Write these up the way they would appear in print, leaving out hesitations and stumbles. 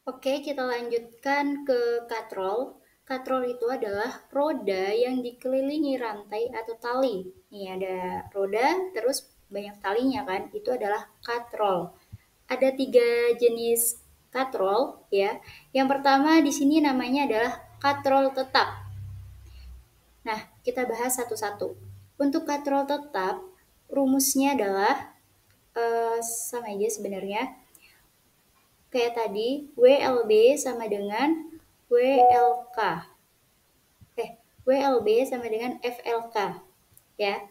Oke, kita lanjutkan ke katrol. Katrol itu adalah roda yang dikelilingi rantai atau tali. Nih ada roda, terus banyak talinya kan, itu adalah katrol. Ada 3 jenis katrol ya. Yang pertama di sini namanya adalah katrol tetap. Nah, kita bahas satu-satu. Untuk katrol tetap, rumusnya adalah sama aja sebenarnya. Kayak tadi, WLB sama dengan WLK. WLB sama dengan FLK. Ya.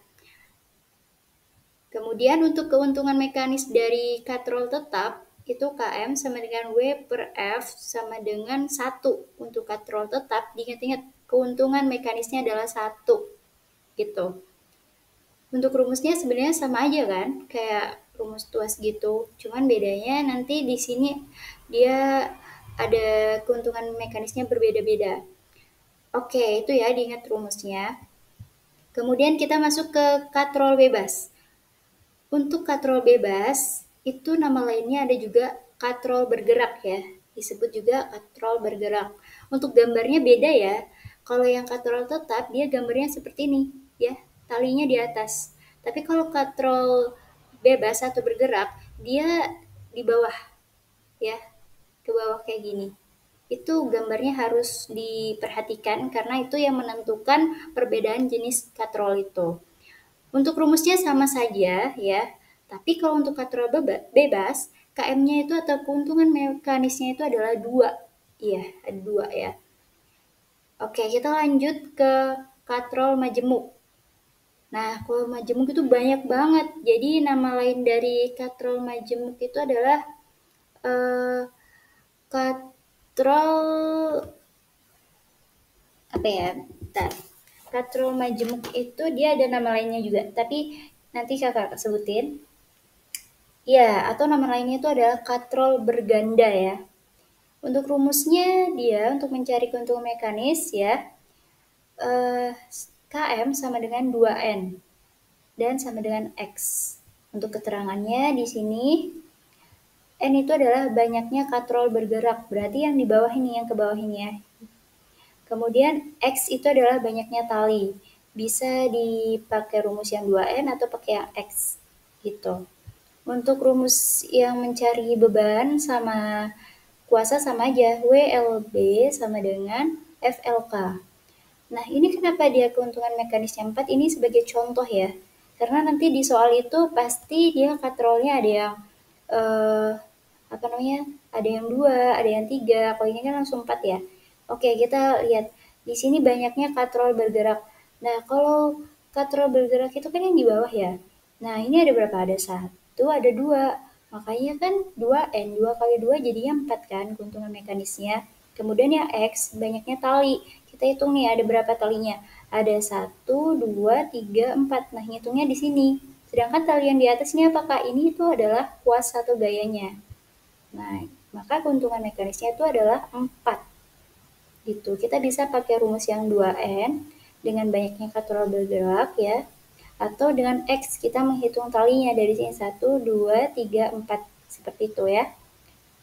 Kemudian untuk keuntungan mekanis dari katrol tetap, itu KM sama dengan W per F sama dengan 1. Untuk katrol tetap, diingat-ingat keuntungan mekanisnya adalah 1. Gitu. Untuk rumusnya sebenarnya sama aja kan, kayak rumus tuas gitu. Cuman bedanya nanti di sini dia ada keuntungan mekanisnya berbeda-beda. Oke, itu ya diingat rumusnya. Kemudian kita masuk ke katrol bebas. Untuk katrol bebas, itu nama lainnya ada juga katrol bergerak ya. Disebut juga katrol bergerak. Untuk gambarnya beda ya. Kalau yang katrol tetap, dia gambarnya seperti ini ya, talinya di atas. Tapi kalau katrol bebas atau bergerak, dia di bawah ya, ke bawah kayak gini. Itu gambarnya harus diperhatikan karena itu yang menentukan perbedaan jenis katrol itu. Untuk rumusnya sama saja ya, tapi kalau untuk katrol bebas, KM-nya itu atau keuntungan mekanisnya itu adalah 2. Iya, ada 2 ya. Oke, kita lanjut ke katrol majemuk. Nah, kalau majemuk itu banyak banget. Jadi nama lain dari katrol majemuk itu adalah katrol apa ya? Bentar. Katrol majemuk itu dia ada nama lainnya juga, tapi nanti kakak sebutin. Ya, atau nama lainnya itu adalah katrol berganda ya. Untuk rumusnya dia untuk mencari keuntungan mekanis ya, KM sama dengan 2N dan sama dengan X. Untuk keterangannya di sini N itu adalah banyaknya katrol bergerak, berarti yang di bawah ini, yang ke bawah ini ya. Kemudian X itu adalah banyaknya tali. Bisa dipakai rumus yang 2N atau pakai yang X gitu. Untuk rumus yang mencari beban sama kuasa sama aja, WLB sama dengan FLK. Nah, ini kenapa dia keuntungan mekanisnya 4? Ini sebagai contoh ya. Karena nanti di soal itu pasti dia katrolnya ada yang eh, apa namanya? Ada yang 2, ada yang 3. Kalau ini kan langsung 4 ya. Oke, kita lihat. Di sini banyaknya katrol bergerak. Nah, kalau katrol bergerak itu kan yang di bawah ya. Nah, ini ada berapa? Ada 1, ada 2. Makanya kan 2N, 2 kali 2 jadinya 4 kan keuntungan mekanisnya. Kemudian yang X, banyaknya tali. Kita hitung nih ada berapa talinya. Ada 1, 2, 3, 4. Nah, hitungnya di sini. Sedangkan tali yang di atas ini apakah? Ini itu adalah kuasa atau gayanya. Nah, maka keuntungan mekanisnya itu adalah 4. Gitu. Kita bisa pakai rumus yang 2N dengan banyaknya katrol bergerak ya. Atau dengan X kita menghitung talinya dari sini 1, 2, 3, 4. Seperti itu ya.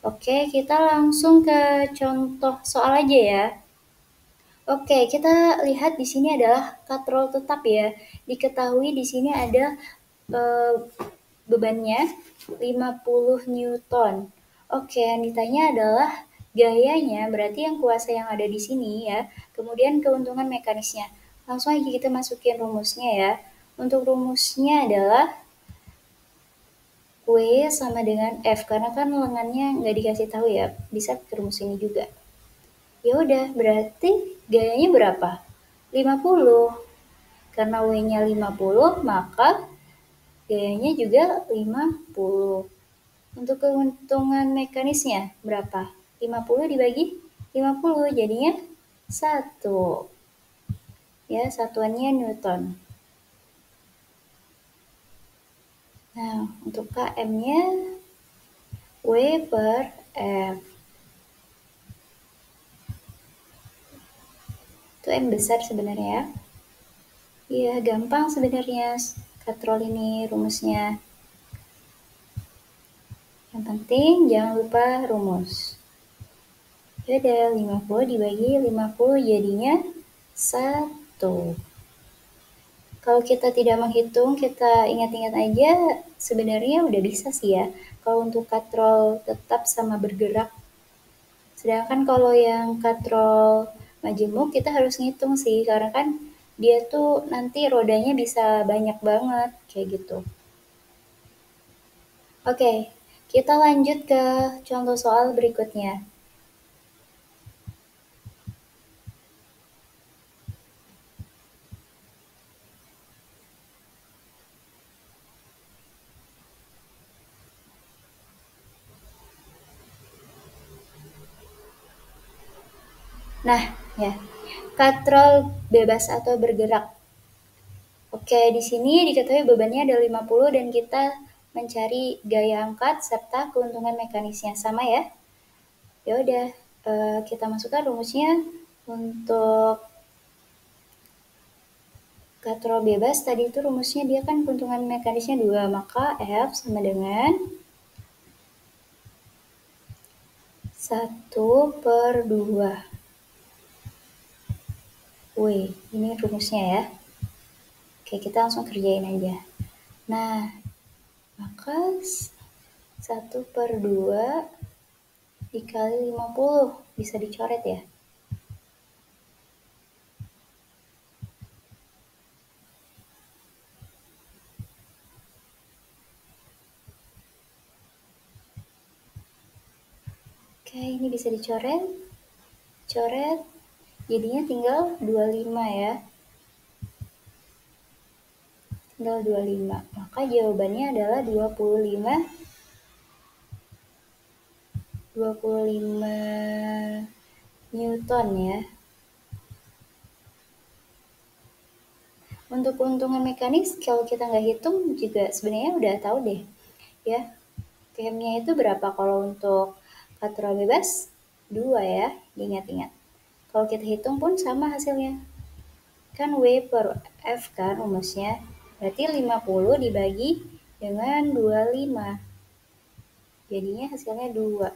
Oke, kita langsung ke contoh soal aja ya. Oke, kita lihat di sini adalah katrol tetap ya. Diketahui di sini ada bebannya 50 Newton. Oke, yang ditanya adalah gayanya, berarti yang kuasa yang ada di sini ya. Kemudian keuntungan mekanisnya. Langsung aja kita masukin rumusnya ya. Untuk rumusnya adalah W sama dengan F, karena kan lengannya nggak dikasih tahu ya. Bisa ke rumus ini juga. Ya udah, berarti gayanya berapa? 50. Karena W-nya 50, maka gayanya juga 50. Untuk keuntungan mekanisnya berapa? 50 dibagi 50, jadinya 1. Ya, satuannya Newton. Nah, untuk KM-nya W per F. Itu M besar sebenarnya ya. Iya, gampang sebenarnya katrol ini rumusnya. Yang penting jangan lupa rumus. Yaudah, 50 dibagi 50 jadinya 1. Kalau kita tidak menghitung, kita ingat-ingat aja, sebenarnya udah bisa sih ya. Kalau untuk katrol tetap sama bergerak. Sedangkan kalau yang katrol majemuk, kita harus ngitung sih, karena kan dia tuh nanti rodanya bisa banyak banget, kayak gitu. Oke, kita lanjut ke contoh soal berikutnya. Nah, ya, katrol bebas atau bergerak. Oke, di sini diketahui bebannya ada 50 dan kita mencari gaya angkat serta keuntungan mekanisnya. Sama ya? Ya udah, kita masukkan rumusnya untuk katrol bebas. Tadi itu rumusnya dia kan keuntungan mekanisnya 2, maka F sama dengan 1/2. Wih, ini rumusnya ya. Oke, kita langsung kerjain aja. Nah, maka 1/2 dikali 50 bisa dicoret ya. Oke, ini bisa dicoret. Coret, jadinya tinggal 25 ya. Tinggal 25. Maka jawabannya adalah 25 Newton ya. Untuk keuntungan mekanis, kalau kita nggak hitung juga sebenarnya udah tahu deh. Ya, Km-nya itu berapa kalau untuk katrol bebas? 2 ya, diingat-ingat. Kalau kita hitung pun sama hasilnya. Kan W per F kan rumusnya. Berarti 50 dibagi dengan 25. Jadinya hasilnya 2.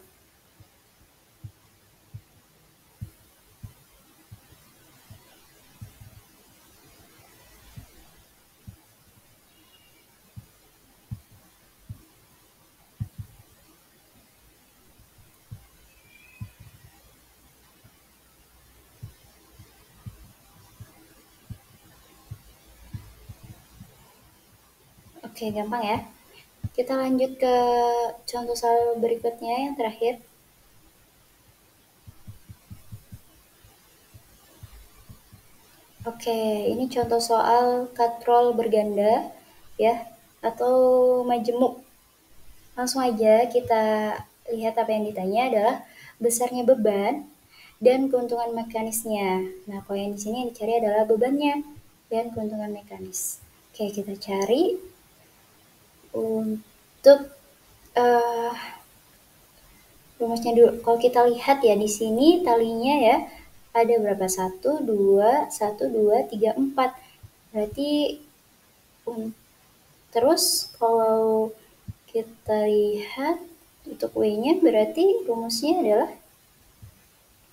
Oke, gampang ya. Kita lanjut ke contoh soal berikutnya yang terakhir. Oke, ini contoh soal katrol berganda ya atau majemuk. Langsung aja kita lihat apa yang ditanya adalah besarnya beban dan keuntungan mekanisnya. Nah, kalau yang di sini yang dicari adalah bebannya dan keuntungan mekanis. Oke, kita cari untuk uh, rumusnya dulu. Kalau kita lihat ya di sini talinya ya ada berapa? 1, 2, 1, 2, 3, 4. Berarti terus kalau kita lihat untuk W-nya berarti rumusnya adalah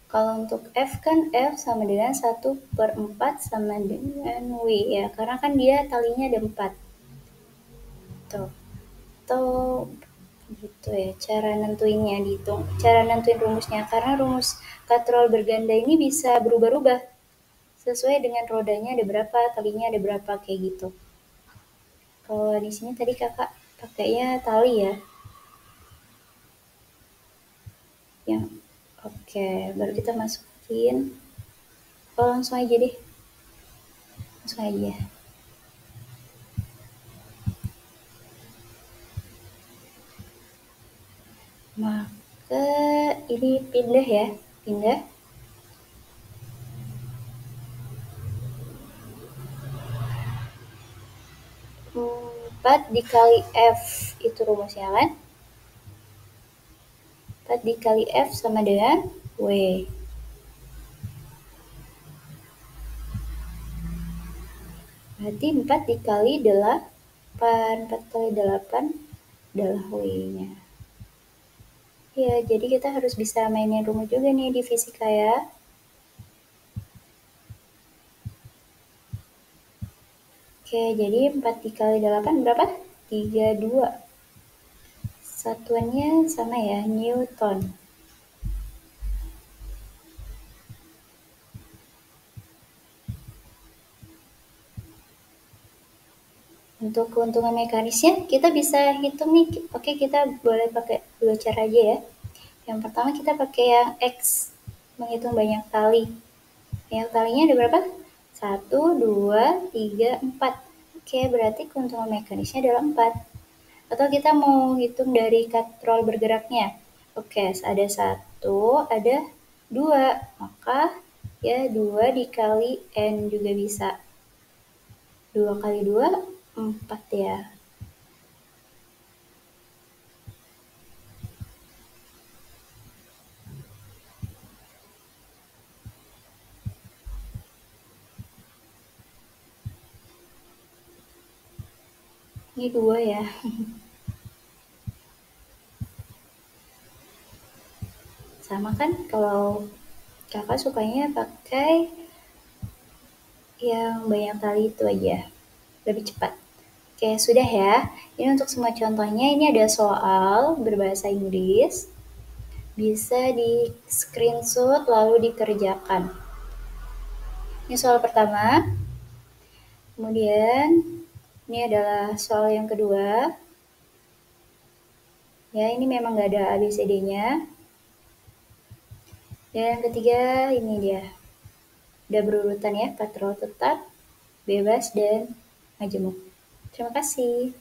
kalau untuk F kan F sama dengan 1/4 sama dengan W ya. Karena kan dia talinya ada 4. Tuh. Atau gitu ya cara nentuinnya dihitung, cara nentuin rumusnya, karena rumus katrol berganda ini bisa berubah-ubah sesuai dengan rodanya ada berapa, talinya ada berapa, kayak gitu. Kalau di sini tadi kakak pakainya tali ya, yang oke, baru kita masukin. Oh, langsung aja deh, langsung aja. Maka ini pindah ya, pindah. 4 dikali F itu rumusnya kan? 4 dikali F sama dengan W. Berarti 4 dikali 8. 4 kali 8 adalah W-nya. Ya, jadi kita harus bisa mainin rumus juga nih di fisika ya. Oke, jadi 4 dikali 8 berapa? 32. Satuannya sama ya, Newton. Untuk keuntungan mekanisnya, kita bisa hitung nih. Oke, kita boleh pakai dua cara aja ya. Yang pertama kita pakai yang X, menghitung banyak kali. Banyak kalinya ada berapa? 1, 2, 3, 4. Oke, berarti keuntungan mekanisnya adalah 4. Atau kita mau hitung dari katrol bergeraknya. Oke, ada 1, ada 2. Maka ya 2 dikali N juga bisa. 2 kali 2, 4 ya. Ini 2 ya. Sama kan kalau kakak sukanya pakai yang banyak kali itu aja. Lebih cepat. Oke, sudah ya. Ini untuk semua contohnya, ini ada soal berbahasa Inggris. Bisa di screenshot lalu dikerjakan. Ini soal pertama. Kemudian ini adalah soal yang kedua. Ya, ini memang nggak ada ABCD-nya. Dan yang ketiga ini dia. Udah berurutan ya, katrol tetap, bebas, dan majemuk. Terima kasih.